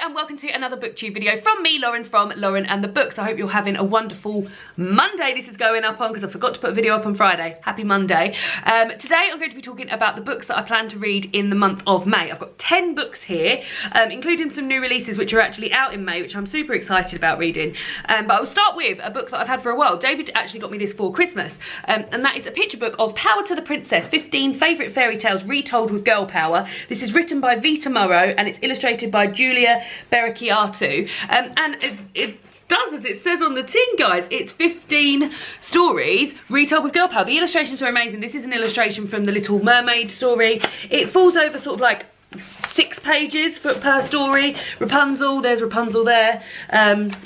and welcome to another booktube video from me, Lauren, from Lauren and the Books. I hope you're having a wonderful Monday. This is going up on because I forgot to put a video up on Friday. Happy Monday. Today I'm going to be talking about the books that I plan to read in the month of May. I've got 10 books here, including some new releases which are actually out in May, which I'm super excited about reading. But I will start with a book that I've had for a while. David actually got me this for Christmas, and that is a picture book of Power to the Princess, 15 favourite fairy tales retold with girl power. This is written by Vita Morrow and it's illustrated by Julia Berechiatu, and it does as it says on the tin, guys. It's 15 stories retold with girl power. The illustrations are amazing. This is an illustration from the Little Mermaid story. It falls over sort of like 6 pages per story. Rapunzel, there's Rapunzel there, and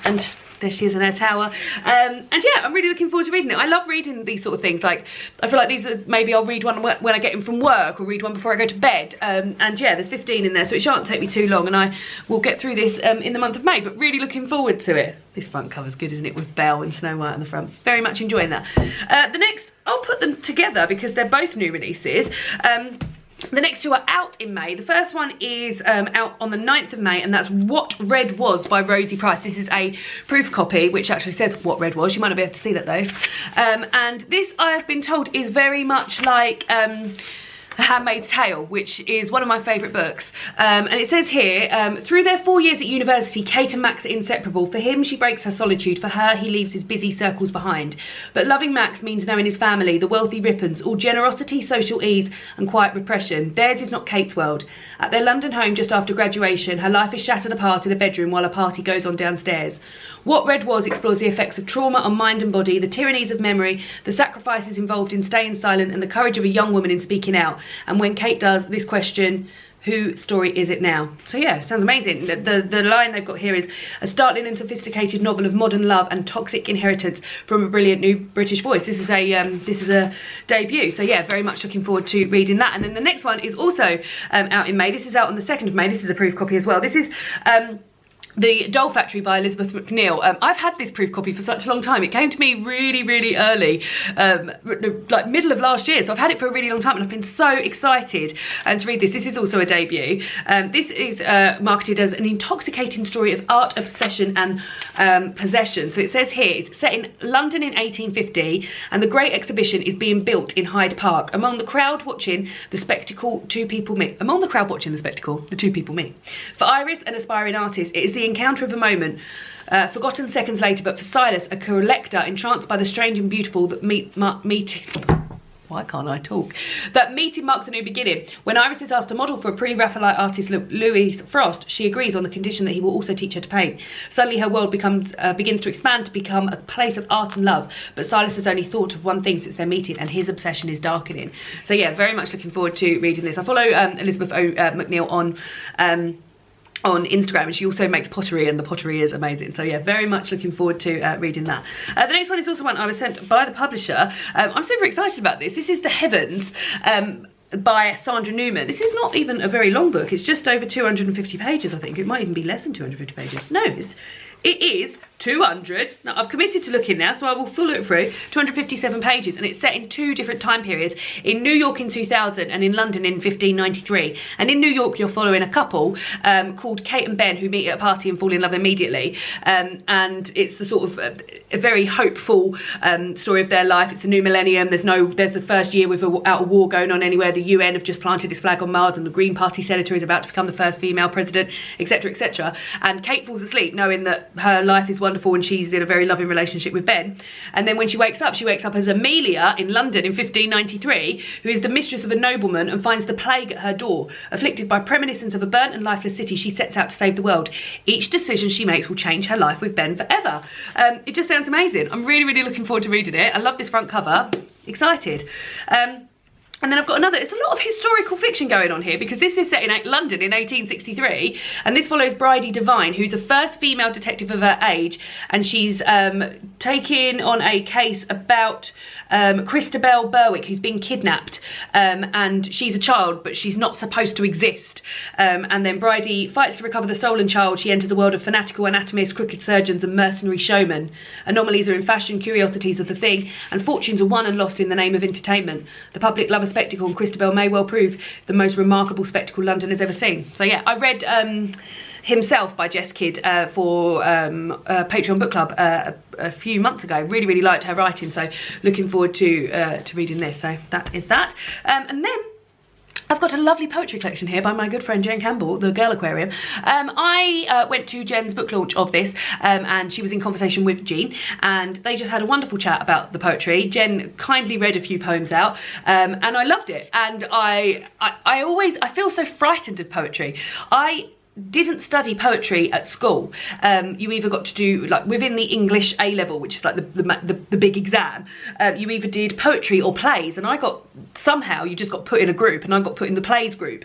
there she is in her tower, and yeah, I'm really looking forward to reading it. I love reading these sort of things. Like, I feel like these are, maybe I'll read one when I get in from work, or read one before I go to bed, and yeah, there's 15 in there, so it shan't take me too long, and I will get through this in the month of May, but really looking forward to it. This front cover's good, isn't it, with Belle and Snow White on the front. Very much enjoying that. The next, I'll put them together because they're both new releases. The next two are out in May. The first one is out on the 9th of May, and that's What Red Was by Rosie Price. This is a proof copy, which actually says What Red Was. You might not be able to see that though. And this, I have been told, is very much like The Handmaid's Tale, which is one of my favourite books. And it says here, through their 4 years at university, Kate and Max are inseparable. For him, she breaks her solitude. For her, he leaves his busy circles behind. But loving Max means knowing his family, the wealthy Rippons, all generosity, social ease and quiet repression. Theirs is not Kate's world. At their London home just after graduation, her life is shattered apart in a bedroom while a party goes on downstairs. What Red Was explores the effects of trauma on mind and body, the tyrannies of memory, the sacrifices involved in staying silent, and the courage of a young woman in speaking out. And when Kate does, this question, whose story is it now? So yeah, sounds amazing. The line they've got here is a startling and sophisticated novel of modern love and toxic inheritance from a brilliant new British voice. This is a debut. So yeah, very much looking forward to reading that. And then the next one is also out in May. This is out on the 2nd of May. This is a proof copy as well. This is The Doll Factory by Elizabeth McNeil. I've had this proof copy for such a long time. It came to me really early, like middle of last year, so I've had it for a really long time and I've been so excited to read this. This is also a debut. This is marketed as an intoxicating story of art, obsession and possession. So it says here, it's set in London in 1850 and the Great Exhibition is being built in Hyde Park. Among the crowd watching the spectacle, two people meet. Among the crowd watching the spectacle, the two people meet. For Iris, an aspiring artist, it is the encounter of a moment, forgotten seconds later, but for Silas, a collector entranced by the strange and beautiful that why can't I talk? That meeting marks a new beginning. When Iris is asked to model for a pre-Raphaelite artist Louis Frost, she agrees on the condition that he will also teach her to paint. Suddenly her world begins to expand to become a place of art and love, but Silas has only thought of one thing since their meeting, and his obsession is darkening. So yeah, very much looking forward to reading this. I follow Elizabeth McNeil on Instagram, and she also makes pottery, and the pottery is amazing. So yeah, very much looking forward to reading that. The next one is also one I was sent by the publisher. I'm super excited about this. This is The Heavens by Sandra Newman. This is not even a very long book. It's just over 250 pages, I think. It might even be less than 250 pages. No, it is 200. Now I've committed to looking now, so I will follow it through. 257 pages, and it's set in 2 different time periods, in New York in 2000 and in London in 1593. And in New York you're following a couple called Kate and Ben, who meet at a party and fall in love immediately, and it's the sort of a very hopeful story of their life. It's the new millennium. There's the first year without a war going on anywhere. The UN have just planted its flag on Mars, and the Green Party senator is about to become the first female president, etc, etc. And Kate falls asleep knowing that her life is wonderful and she's in a very loving relationship with Ben. And then when she wakes up as Amelia in London in 1593, who is the mistress of a nobleman and finds the plague at her door. Afflicted by premonitions of a burnt and lifeless city, she sets out to save the world. Each decision she makes will change her life with Ben forever. It just sounds amazing. I'm really looking forward to reading it. I love this front cover. Excited. And then I've got another, it's a lot of historical fiction going on here, because this is set in London in 1863, and this follows Bridie Devine, who's the first female detective of her age, and she's taking on a case about Christabel Berwick, who's been kidnapped, and she's a child, but she's not supposed to exist. And then Bridie fights to recover the stolen child. She enters a world of fanatical anatomists, crooked surgeons, and mercenary showmen. Anomalies are in fashion, curiosities are the thing, and fortunes are won and lost in the name of entertainment. The public love a spectacle, and Christabel may well prove the most remarkable spectacle London has ever seen. So yeah, I read Himself by Jess Kidd for Patreon book club a few months ago. Really liked her writing, so looking forward to reading this. So that is that. And then I've got a lovely poetry collection here by my good friend Jen Campbell, the Girl Aquarium. I went to Jen's book launch of this and she was in conversation with Jean, and they just had a wonderful chat about the poetry. Jen kindly read a few poems out and I loved it. And I feel so frightened of poetry. I didn't study poetry at school. You either got to do, like, within the English A level, which is like the big exam, you either did poetry or plays, and I got, somehow you just got put in a group, and I got put in the plays group.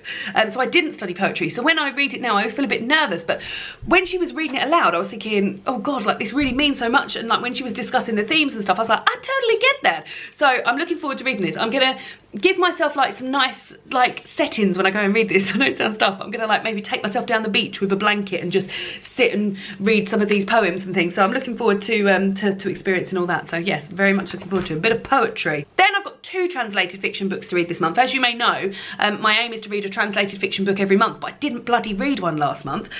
So I didn't study poetry. So when I read it now, I always feel a bit nervous, but when she was reading it aloud, I was thinking, oh God, like, this really means so much. And like when she was discussing the themes and stuff, I was like, I totally get that. So I'm looking forward to reading this. I'm gonna give myself like some nice like settings when I go and read this. I know it sounds stuff, but I'm gonna like maybe take myself down the beach with a blanket and just sit and read some of these poems and things. So I'm looking forward to experiencing all that. So yes, very much looking forward to a bit of poetry. Then I've got 2 translated fiction books to read this month. As you may know, my aim is to read a translated fiction book every month, but I didn't bloody read one last month.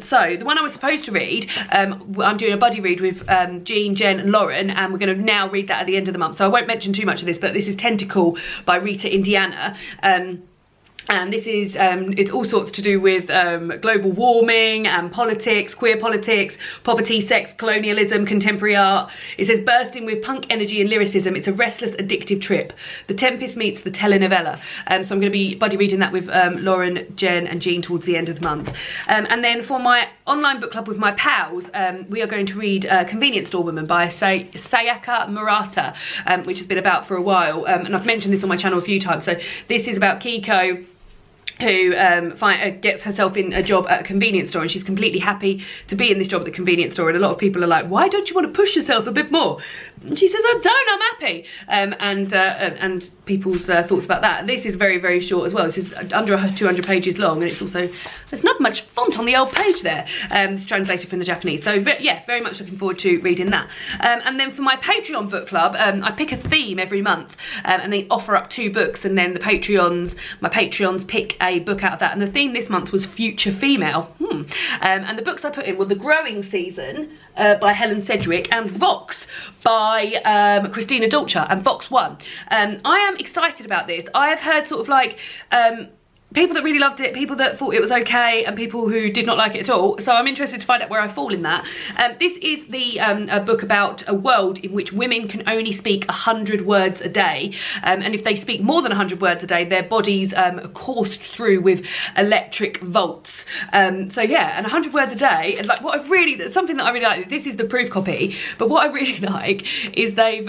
So the one I was supposed to read, I'm doing a buddy read with Jean, Jen and Lauren, and we're going to now read that at the end of the month. So I won't mention too much of this, but this is Tentacle by Rita Indiana. And this is, it's all sorts to do with global warming and politics, queer politics, poverty, sex, colonialism, contemporary art. It says, bursting with punk energy and lyricism, it's a restless, addictive trip. The Tempest meets the telenovela. So I'm going to be buddy reading that with Lauren, Jen and Jean towards the end of the month. And then for my online book club with my pals, we are going to read Convenience Store Woman by Sayaka Murata, which has been about for a while. And I've mentioned this on my channel a few times. So this is about Kiko, who gets herself in a job at a convenience store, and she's completely happy to be in this job at the convenience store, and a lot of people are like, why don't you want to push yourself a bit more? And she says, I don't, I'm happy. And people's thoughts about that. This is very short as well. This is under 200 pages long, and it's also, there's not much font on the old page there. It's translated from the Japanese. So yeah, very much looking forward to reading that. And then for my Patreon book club, I pick a theme every month, and they offer up 2 books, and then my Patreons pick a book out of that. And the theme this month was Future Female. And the books I put in were The Growing Season by Helen Sedgwick, and Vox by Christina Dolce, and Vox won. I am excited about this. I have heard sort of like people that really loved it, people that thought it was okay, and people who did not like it at all. So I'm interested to find out where I fall in that. This is a book about a world in which women can only speak 100 words a day. And if they speak more than 100 words a day, their bodies are coursed through with electric volts. So yeah, and 100 words a day. And like something that I really like, this is the proof copy, but what I really like is they've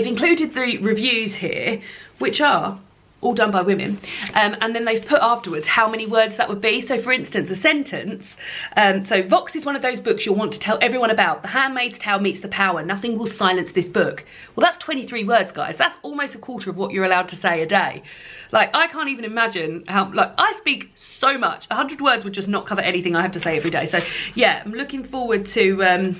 included the reviews here, which are all done by women, and then they've put afterwards how many words that would be. So for instance, a sentence, so Vox is one of those books you'll want to tell everyone about. The Handmaid's Tale meets The Power. Nothing will silence this book. Well, that's 23 words, guys. That's almost a quarter of what you're allowed to say a day. Like, I can't even imagine how, like, I speak so much. 100 words would just not cover anything I have to say every day. So yeah, I'm looking forward to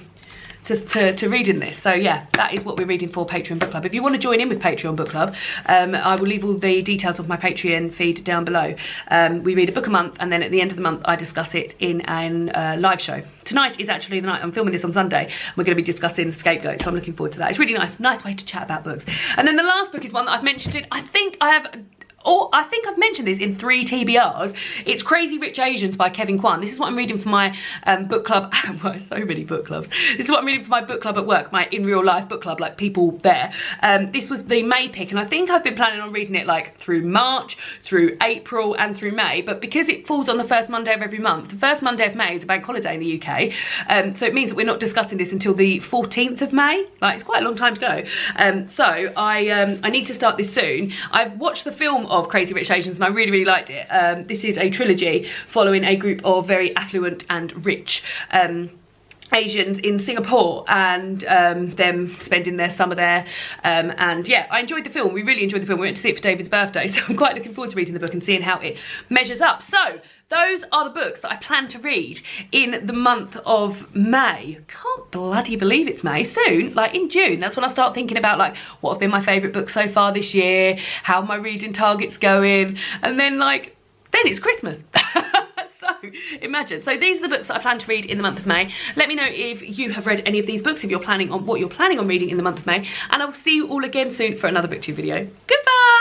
reading this. So yeah, that is what we're reading for Patreon Book Club. If you want to join in with Patreon Book Club, I will leave all the details of my Patreon feed down below. We read a book a month, and then at the end of the month I discuss it in a live show. Tonight is actually the night. I'm filming this on Sunday. We're going to be discussing The Scapegoat, so I'm looking forward to that. It's really nice way to chat about books. And then the last book is one that I've mentioned I think I've mentioned this in 3 TBRs. It's Crazy Rich Asians by Kevin Kwan. This is what I'm reading for my book club. Well, so many book clubs. This is what I'm reading for my book club at work, my in real life book club, like people there. This was the May pick, and I think I've been planning on reading it like through March, through April and through May, but because it falls on the first Monday of every month, the first Monday of May is a bank holiday in the UK, so it means that we're not discussing this until the 14th of May. Like, it's quite a long time to go. So I need to start this soon. I've watched the film of Crazy Rich Asians, and I really liked it. This is a trilogy following a group of very affluent and rich Asians in Singapore, and them spending their summer there, and yeah, I enjoyed the film. We really enjoyed the film. We went to see it for David's birthday, so I'm quite looking forward to reading the book and seeing how it measures up. So those are the books that I plan to read in the month of May. Can't bloody believe it's May. Soon, like in June, that's when I start thinking about like what have been my favourite books so far this year, how my reading target's going, and then like, then it's Christmas. So imagine. So these are the books that I plan to read in the month of May. Let me know if you have read any of these books, if you're planning on what you're planning on reading in the month of May, and I will see you all again soon for another booktube video. Goodbye.